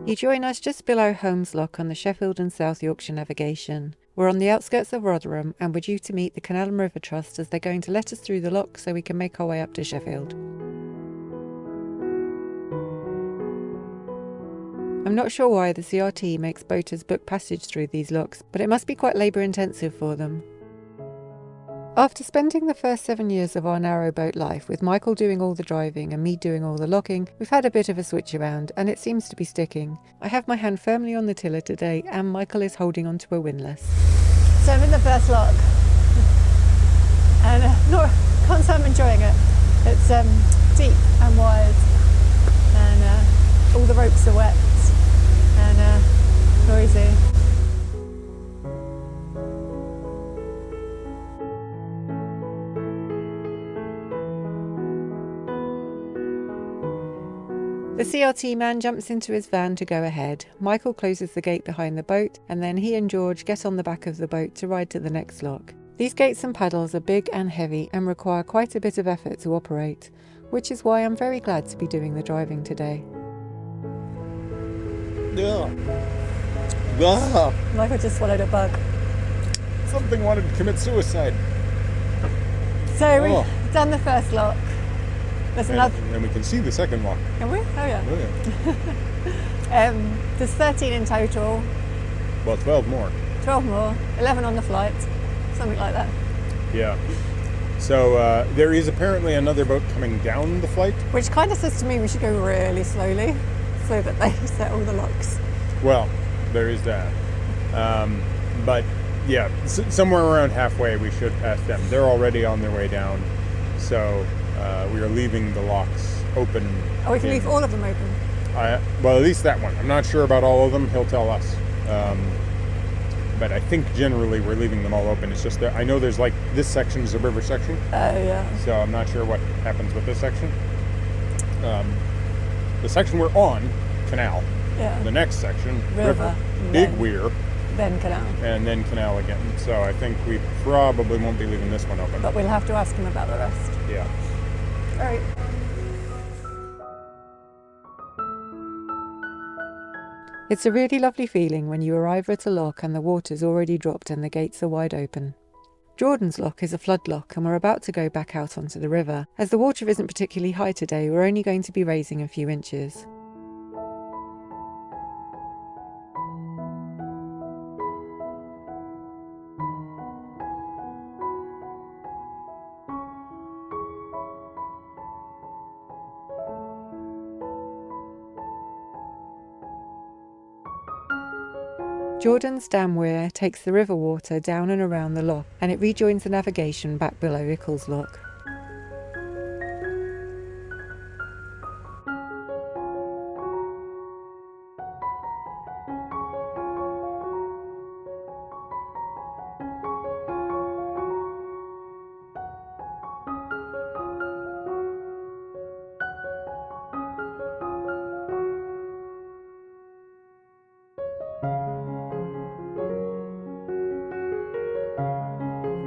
You join us just below Holmes Lock on the Sheffield and South Yorkshire navigation. We're on the outskirts of Rotherham and we're due to meet the Canal and River Trust as they're going to let us through the lock so we can make our way up to Sheffield. I'm not sure why the CRT makes boaters book passage through these locks, but it must be quite labour intensive for them. After spending the first 7 years of our narrowboat life with Michael doing all the driving and me doing all the locking, we've had a bit of a switch around and it seems to be sticking. I have my hand firmly on the tiller today and Michael is holding onto a windlass. So I'm in the first lock and can't say I'm enjoying it. It's deep and wide and all the ropes are wet and noisy. The CRT man jumps into his van to go ahead. Michael closes the gate behind the boat and then he and George get on the back of the boat to ride to the next lock. These gates and paddles are big and heavy and require quite a bit of effort to operate, which is why I'm very glad to be doing the driving today. Michael just swallowed a bug. Something wanted to commit suicide. So we've done the first lock. There's another. And we can see the second lock. Can we? Oh yeah. Oh, yeah. There's 13 in total. Well, 12 more. 12 more. 11 on the flight. Something like that. Yeah. So there is apparently another boat coming down the flight. Which kind of says to me we should go really slowly so that they set all the locks. Well, there is that. But yeah, somewhere around halfway we should pass them. They're already on their way down. So we are leaving the locks open. Oh, we can leave all of them open? Well, at least that one. I'm not sure about all of them. He'll tell us. But I think generally we're leaving them all open. It's just that I know there's like this section is a river section. Oh, yeah. So I'm not sure what happens with this section. The section we're on, canal. Yeah. The next section, river. big weir. Then canal. And then canal again. So I think we probably won't be leaving this one open. But we'll have to ask him about the rest. Yeah. All right. It's a really lovely feeling when you arrive at a lock and the water's already dropped and the gates are wide open. Jordan's lock is a flood lock and we're about to go back out onto the river. As the water isn't particularly high today, we're only going to be raising a few inches. Jordan's dam weir takes the river water down and around the lock and it rejoins the navigation back below Ickles Lock.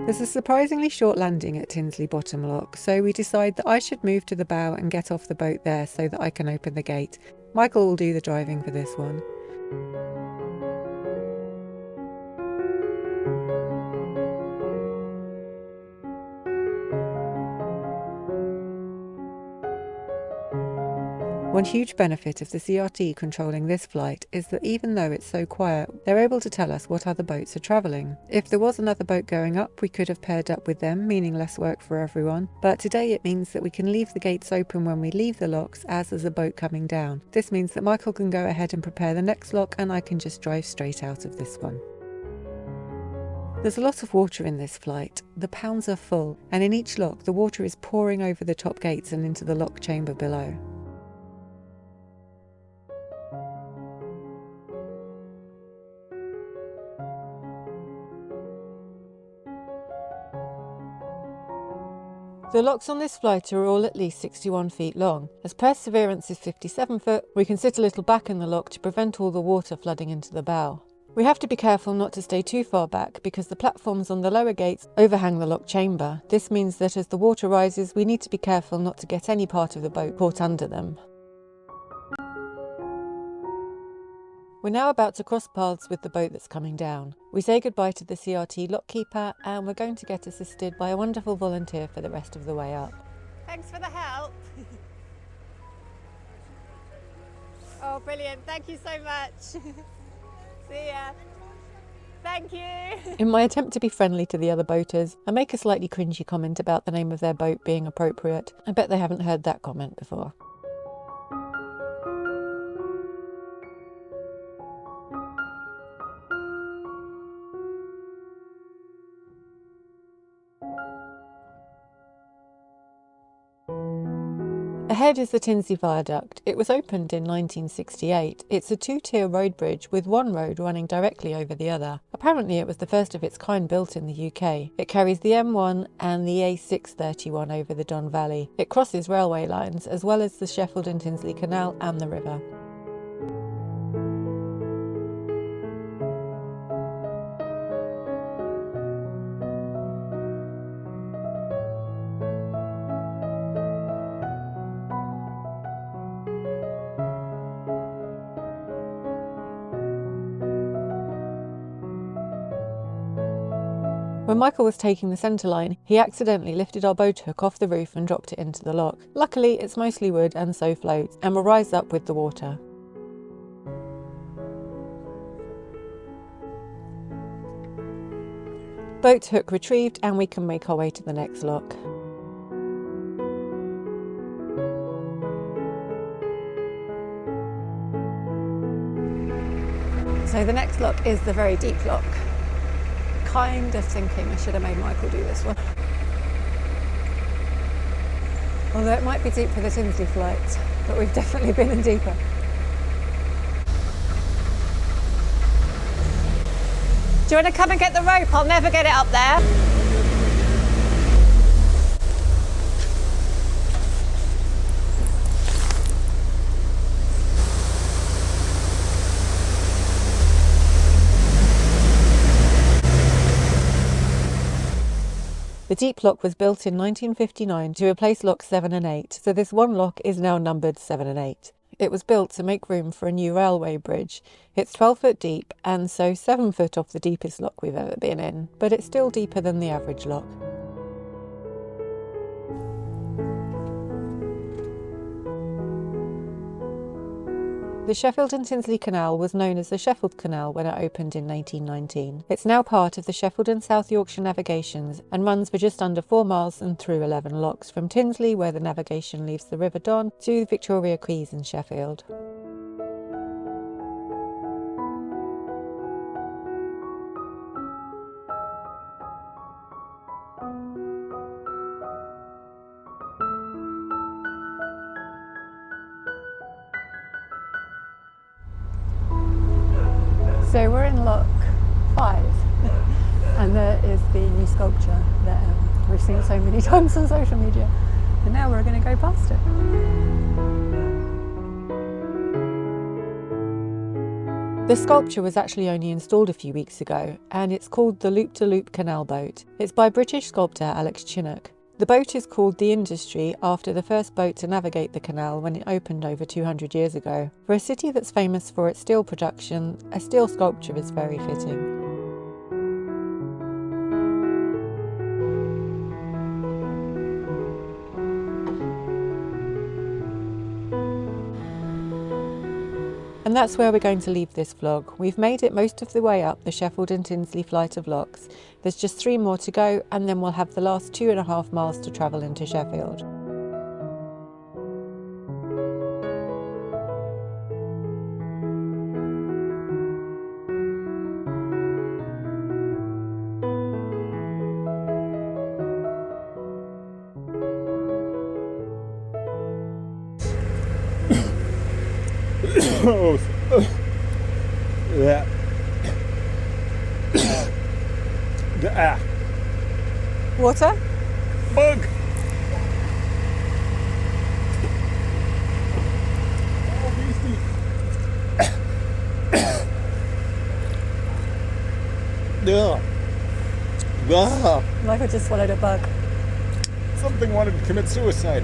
There's a surprisingly short landing at Tinsley Bottom Lock, so we decide that I should move to the bow and get off the boat there so that I can open the gate. Michael will do the driving for this one. One huge benefit of the CRT controlling this flight is that even though it's so quiet, they're able to tell us what other boats are travelling. If there was another boat going up, we could have paired up with them, meaning less work for everyone. But today it means that we can leave the gates open when we leave the locks as there's a boat coming down. This means that Michael can go ahead and prepare the next lock and I can just drive straight out of this one. There's a lot of water in this flight. The pounds are full, and in each lock the water is pouring over the top gates and into the lock chamber below. The locks on this flight are all at least 61 feet long. As Perseverance is 57 foot, we can sit a little back in the lock to prevent all the water flooding into the bow. We have to be careful not to stay too far back because the platforms on the lower gates overhang the lock chamber. This means that as the water rises, we need to be careful not to get any part of the boat caught under them. We're now about to cross paths with the boat that's coming down. We say goodbye to the CRT lock keeper and we're going to get assisted by a wonderful volunteer for the rest of the way up. Thanks for the help. Oh, brilliant. Thank you so much. See ya. Thank you. In my attempt to be friendly to the other boaters, I make a slightly cringy comment about the name of their boat being appropriate. I bet they haven't heard that comment before. Ahead is the Tinsley Viaduct. It was opened in 1968. It's a two-tier road bridge with one road running directly over the other. Apparently it was the first of its kind built in the UK. It carries the M1 and the A631 over the Don Valley. It crosses railway lines as well as the Sheffiled and Tinsley Canal and the river. When Michael was taking the centre line, he accidentally lifted our boat hook off the roof and dropped it into the lock. Luckily, it's mostly wood and so floats, and will rise up with the water. Boat hook retrieved, and we can make our way to the next lock. So the next lock is the very deep lock. Kind of thinking I should have made Michael do this one. Although it might be deep for the Tinsley flight, but we've definitely been in deeper. Do you want to come and get the rope? I'll never get it up there. The deep lock was built in 1959 to replace locks 7 and 8, so this one lock is now numbered 7 and 8. It was built to make room for a new railway bridge. It's 12 foot deep and so 7 foot off the deepest lock we've ever been in, but it's still deeper than the average lock. The Sheffield and Tinsley Canal was known as the Sheffield Canal when it opened in 1819. It's now part of the Sheffield and South Yorkshire navigations and runs for just under 4 miles and through 11 locks from Tinsley, where the navigation leaves the River Don, to Victoria Quays in Sheffield. So we're in lock 5 and there is the new sculpture that we've seen so many times on social media, and now we're going to go past it. The sculpture was actually only installed a few weeks ago, and it's called the Loop-to-Loop Canal Boat. It's by British sculptor Alex Chinneck. The boat is called the Industry after the first boat to navigate the canal when it opened over 200 years ago. For a city that's famous for its steel production, a steel sculpture is very fitting. And that's where we're going to leave this vlog. We've made it most of the way up the Sheffield and Tinsley flight of locks. There's just 3 more to go, and then we'll have the last 2.5 miles to travel into Sheffield. Water? Bug! Michael just swallowed a bug. Something wanted to commit suicide.